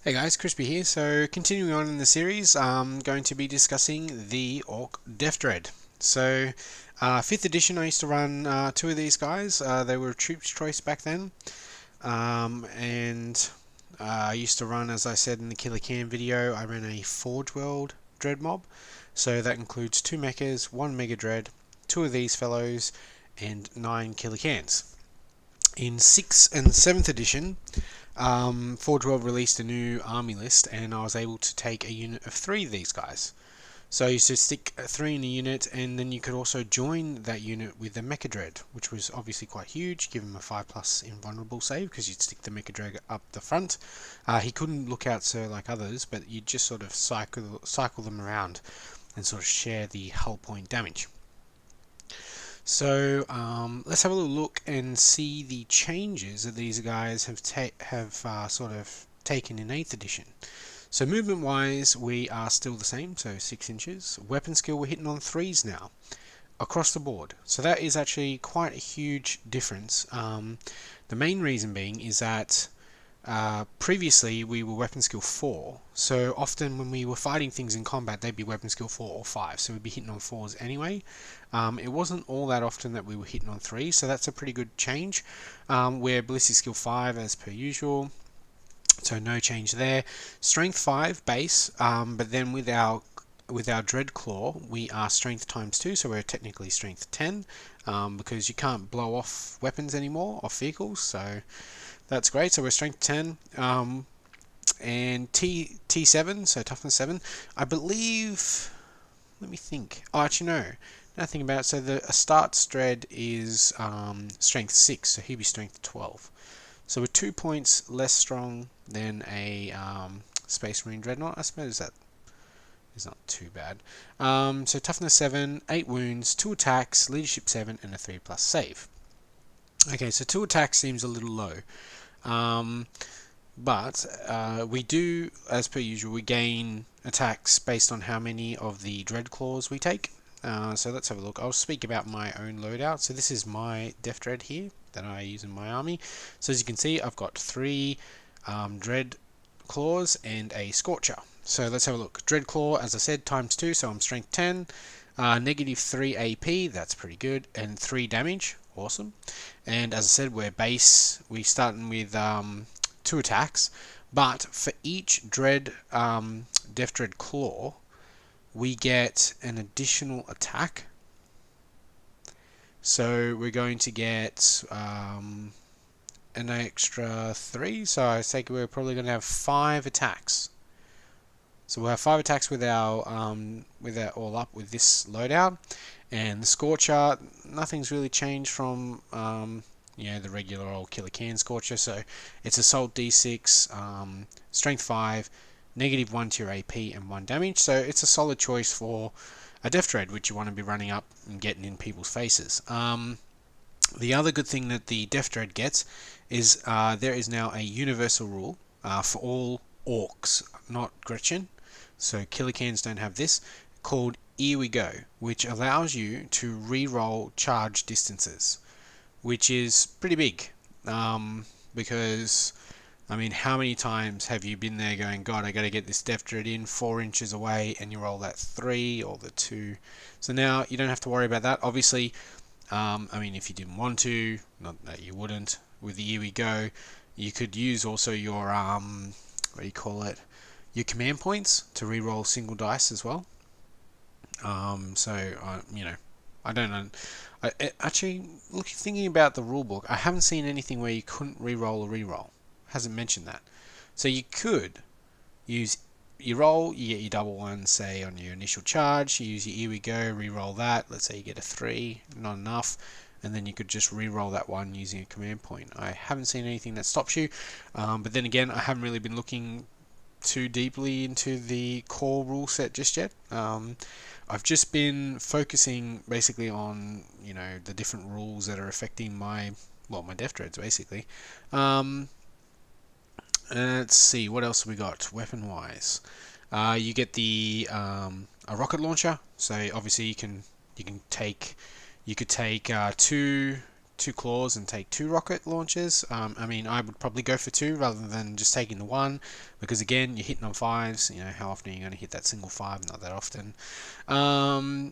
Hey guys, Crispy here. So continuing on in the series, I'm going to be discussing the Ork Deff Dreadz. So 5th edition, I used to run two of these guys. They were Troops Choice back then. And I used to run, as I said in the Killer Can video, I ran a Forge World Dread mob. So that includes 2 mechas, 1 Mega Dread, 2 of these fellows, and 9 Killer Cans. In 6th and 7th edition, Forge World released a new army list, and I was able to take a unit of 3 of these guys. So I used to stick 3 in a unit, and then you could also join that unit with the Mecha Dread, which was obviously quite huge. Give him a 5+ invulnerable save because you'd stick the Mecha Dread up the front. He couldn't look out so like others, but you'd just sort of cycle them around and sort of share the hull point damage. So let's have a little look and see the changes that these guys have sort of taken in 8th edition. So movement wise, we are still the same, so 6 inches. Weapon skill, we're hitting on 3s now across the board. So that is actually quite a huge difference. The main reason being is that previously we were weapon skill 4, so often when we were fighting things in combat they'd be weapon skill 4 or 5, so we'd be hitting on 4s anyway. It wasn't all that often that we were hitting on 3, so that's a pretty good change. We're ballistic skill 5 as per usual, so no change there. Strength 5 base, but then with our Dread Claw we are strength times 2, so we're technically strength 10, because you can't blow off weapons anymore off vehicles, so that's great. So we're strength 10, and T7, so toughness 7. I believe. Let me think. Oh, actually no. Nothing about it. So the Astartes Dread is strength 6, so he'd be strength 12. So we're 2 points less strong than a Space Marine Dreadnought. I suppose that is not too bad. So toughness 7, 8 wounds, 2 attacks, leadership 7, and a 3+ save. Okay, so 2 attacks seems a little low. But we do, as per usual, we gain attacks based on how many of the Dread Claws we take. So let's have a look. I'll speak about my own loadout. So this is my Deff Dread here that I use in my army. So as you can see, I've got 3 Dread Claws and a Scorcher. So let's have a look. Dread Claw, as I said, times 2, so I'm strength 10. Negative 3 AP, that's pretty good, and 3 damage. Awesome. And as I said, we're starting with 2 attacks, but for each Deff Dread Claw we get an additional attack, so we're going to get an extra 3, so I think we're probably going to have 5 attacks. So we'll have 5 attacks with our all up with this loadout. And the Scorcher, nothing's really changed from the regular old Killer Can Scorcher. So it's Assault D6, Strength 5, negative 1 to your AP, and 1 damage. So it's a solid choice for a Deff Dread, which you want to be running up and getting in people's faces. The other good thing that the Deff Dread gets is there is now a universal rule for all Orks, not Gretchen. So Killer Cans don't have this, called Here We Go, which allows you to re-roll charge distances, which is pretty big, because I mean, how many times have you been there going, God, I got to get this Deff Dread in 4 inches away, and you roll that 3 or the 2. So now you don't have to worry about that. Obviously, I mean, if you didn't want to, not that you wouldn't, with the Here We Go, you could use also your what do you call it? Your command points to re-roll single dice as well. I don't know. Actually, thinking about the rulebook, I haven't seen anything where you couldn't re-roll a re-roll. Hasn't mentioned that. So you could use your roll, you get your double 1, say on your initial charge, you use your Here We Go, re-roll that. Let's say you get a 3, not enough, and then you could just re-roll that 1 using a command point. I haven't seen anything that stops you, but then again, I haven't really been looking too deeply into the core rule set just yet. I've just been focusing basically on the different rules that are affecting my Deff Dreadz basically. Let's see what else we got weapon wise. You get the a rocket launcher, so obviously you could take two two claws and take 2 rocket launchers. I mean, I would probably go for 2 rather than just taking the 1, because again, you're hitting on 5s. You know, how often are you going to hit that single 5? Not that often.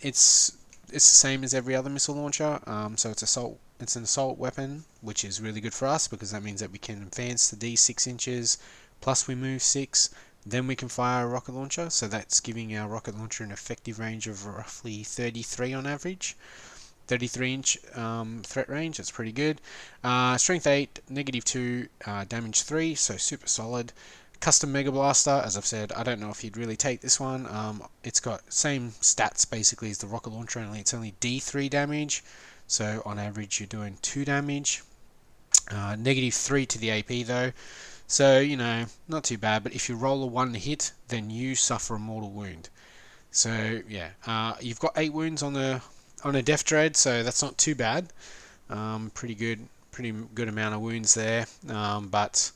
It's the same as every other missile launcher. So it's an assault weapon, which is really good for us because that means that we can advance the D 6 inches, plus we move 6. Then we can fire a rocket launcher, so that's giving our rocket launcher an effective range of roughly 33 on average. 33-inch threat range, that's pretty good. Strength 8, -2, damage 3, so super solid. Custom Mega Blaster, as I've said, I don't know if you'd really take this one. It's got same stats basically as the rocket launcher, only it's only D3 damage, so on average you're doing 2 damage. -3 to the AP though. So, you know, not too bad, but if you roll a 1 to hit, then you suffer a mortal wound. So, yeah, you've got 8 wounds on a Deff Dreadz, so that's not too bad. Pretty good amount of wounds there. But,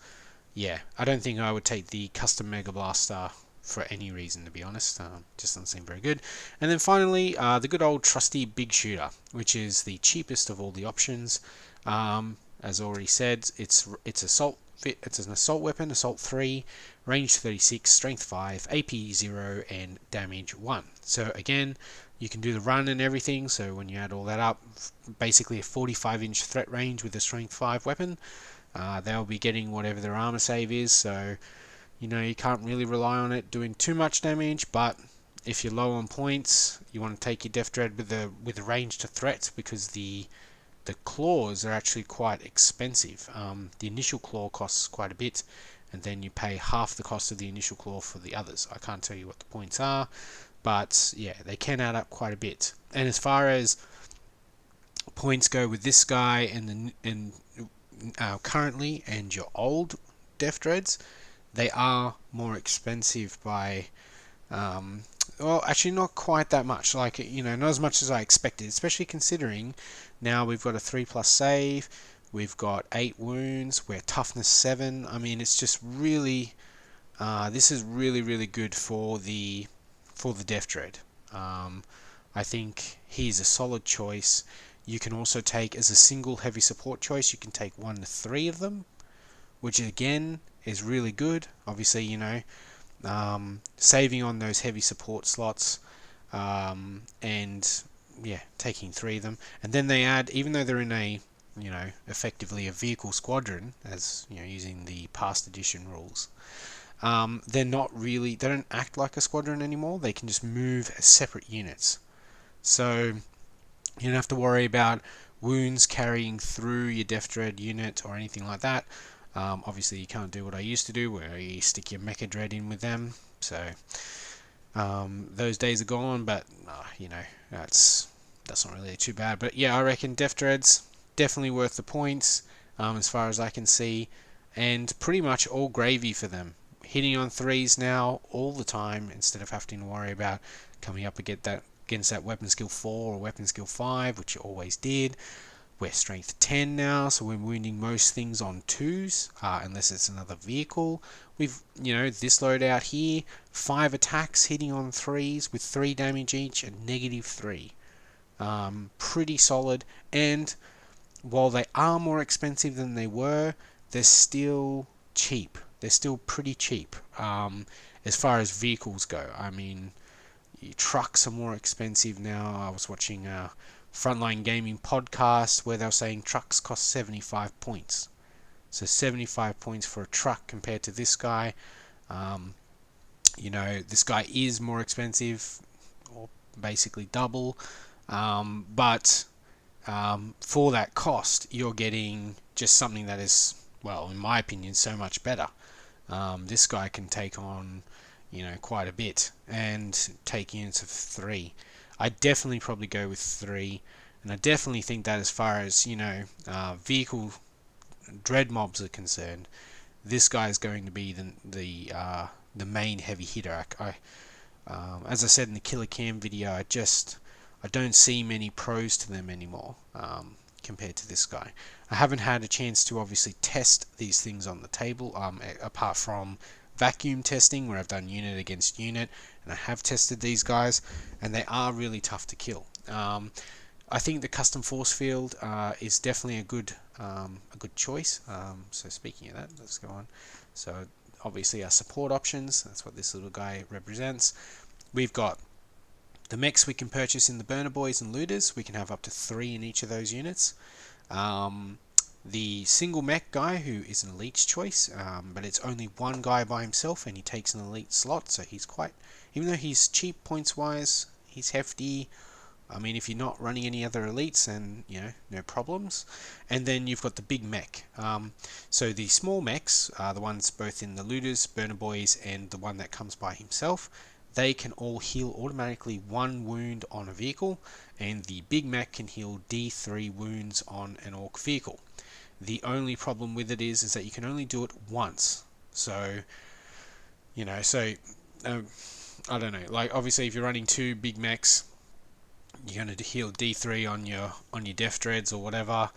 yeah, I don't think I would take the Custom Mega Blaster for any reason, to be honest. Just doesn't seem very good. And then finally, the good old trusty Big Shooter, which is the cheapest of all the options. As already said, it's an assault weapon, assault 3, range 36, strength 5, AP 0, and damage 1. So again, you can do the run and everything, so when you add all that up, basically a 45-inch threat range with a strength 5 weapon. They'll be getting whatever their armor save is, so you know you can't really rely on it doing too much damage, but if you're low on points, you want to take your Deff Dread with the range to threat, because the claws are actually quite expensive. The initial claw costs quite a bit, and then you pay half the cost of the initial claw for the others. I can't tell you what the points are, but yeah, they can add up quite a bit. And as far as points go with this guy and currently and your old Deff Dreadz, they are more expensive by well, actually not quite that much, like, you know, not as much as I expected, especially considering now we've got a 3+ save, we've got 8 wounds, we're toughness 7. I mean, it's just really this is really good for the Deff Dread. I think he's a solid choice. You can also take, as a single heavy support choice, you can take 1 to 3 of them, which again is really good. Obviously, you know, saving on those heavy support slots, and yeah, taking 3 of them. And then they add, even though they're in a, you know, effectively a vehicle squadron, as you know, using the past edition rules, they're not really, they don't act like a squadron anymore. They can just move as separate units, so you don't have to worry about wounds carrying through your Deff Dread unit or anything like that. Obviously you can't do what I used to do, where you stick your Mecha Dread in with them, so those days are gone. But you know, that's not really too bad. But yeah, I reckon Deff Dreadz definitely worth the points, as far as I can see, and pretty much all gravy for them. Hitting on 3s now all the time, instead of having to worry about coming up against that weapon skill 4 or weapon skill 5, which you always did. We're strength 10 now, so we're wounding most things on 2s, unless it's another vehicle. We've, you know, this loadout here, 5 attacks hitting on 3s with 3 damage each and -3. Pretty solid, and while they are more expensive than they were, they're still cheap. They're still pretty cheap, as far as vehicles go. I mean, trucks are more expensive now. I was watching a Frontline Gaming podcast where they were saying trucks cost 75 points. So 75 points for a truck compared to this guy. You know, this guy is more expensive, or basically double. But for that cost, you're getting just something that is, well, in my opinion, so much better. This guy can take on, you know, quite a bit, and take units of 3. I definitely probably go with 3, and I definitely think that as far as, you know, vehicle dread mobs are concerned, this guy is going to be the main heavy hitter. As I said in the Killer Cam video, I don't see many pros to them anymore, compared to this guy. I haven't had a chance to obviously test these things on the table, apart from vacuum testing, where I've done unit against unit, and I have tested these guys, and they are really tough to kill. I think the custom force field is definitely a good choice. So speaking of that, let's go on. So obviously our support options, that's what this little guy represents. We've got the mechs we can purchase in the burner boys and looters. We can have up to 3 in each of those units. The single mech guy, who is an elite's choice, but it's only one guy by himself and he takes an elite slot, so he's quite, even though he's cheap points wise, he's hefty. I mean, if you're not running any other elites, then, you know, no problems. And then you've got the big mech. So the small mechs are the ones both in the looters, burner boys, and the one that comes by himself. They can all heal automatically 1 wound on a vehicle, and the big mech can heal D3 wounds on an orc vehicle. The only problem with it is that you can only do it once. So, you know, I don't know. Like, obviously, if you're running 2 big mechs, you're going to heal D3 on your Deff Dreadz or whatever.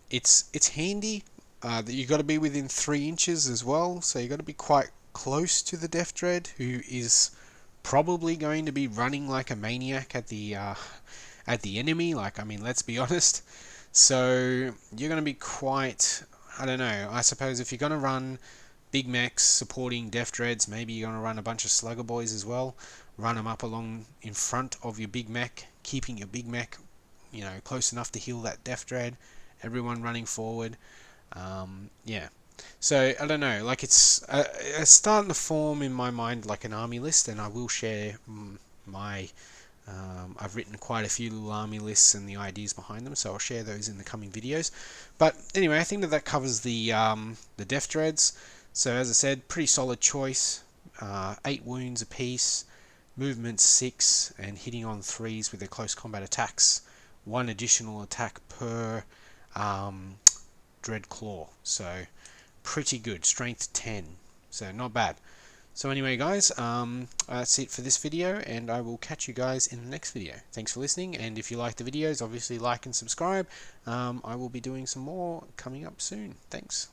It's handy that you've got to be within 3 inches as well, so you've got to be quite close to the Deff Dread, who is probably going to be running like a maniac at the enemy. Like, I mean, let's be honest. So you're going to be quite, I don't know, I suppose if you're going to run big mechs supporting Deff Dreadz, maybe you're going to run a bunch of slugger boys as well. Run them up along in front of your big mech, keeping your big mech, you know, close enough to heal that Deff Dread. Everyone running forward. Yeah. So I don't know, like it's starting to form in my mind like an army list, and I will share my. I've written quite a few little army lists and the ideas behind them, so I'll share those in the coming videos. But anyway, I think that covers the Deff Dreadz. So as I said, pretty solid choice. 8 wounds apiece, movement 6, and hitting on 3s with their close combat attacks. 1 additional attack per Dread Claw. So pretty good. Strength 10. So not bad. So anyway, guys, that's it for this video, and I will catch you guys in the next video. Thanks for listening, and if you like the videos, obviously like and subscribe. I will be doing some more coming up soon. Thanks.